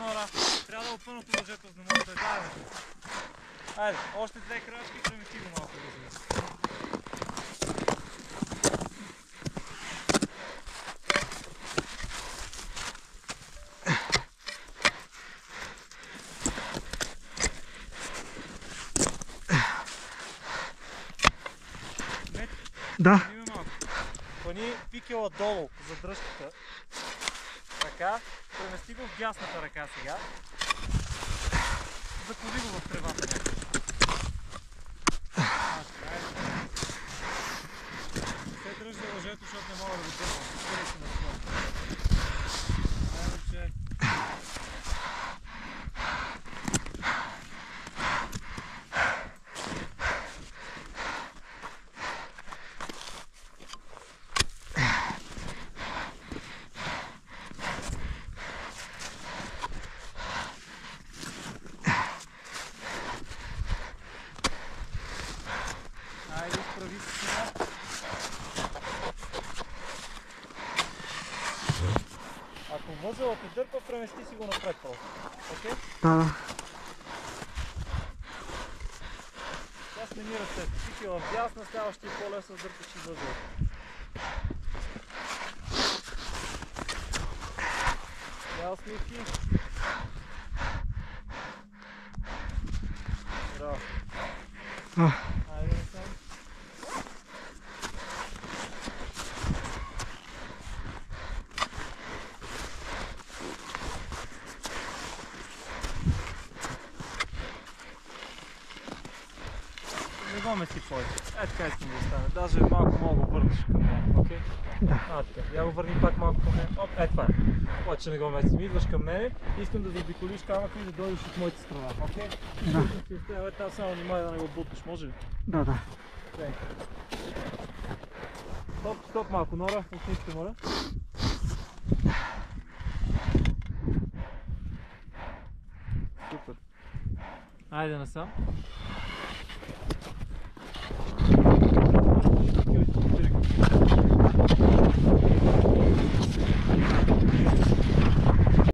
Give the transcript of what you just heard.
Нора. Трябва да опънато въжето, за да може да е дадено. Айде, още две крачки и премести го малко въжето. Да. Пъни пикела долу за дръжката. Така. Премести го в дясната ръка сега. Закови го в тревата някакъв. Не се дръж за лъжето, защото не мога да го дърпам. Спирай се на това. Айде, че... Айде, изправи се сега. Ако възела те дърпа, премести си го напред просто. Окей? Да. Сега смени ръцете. Пикела в дясна, сега ще е по-лесно да дърпаш и възела. Сега усмивки. Браво. Айде насам. Не го меси повече. Е така искам да остане. Даже малко мога го върнеш към нея. Окей? Да. Така. Я го върни пак малко към нея. Оп, това е. Повече не го месим. Идваш към мене. Искам да заобиколиш камъка и да дойдеш от моята страна. Окей? Да. Там само внимай да не го бутнеш. Може ли? Да, да. Стоп малко, Нора. Отнищите, моля. Супер. Айде насам.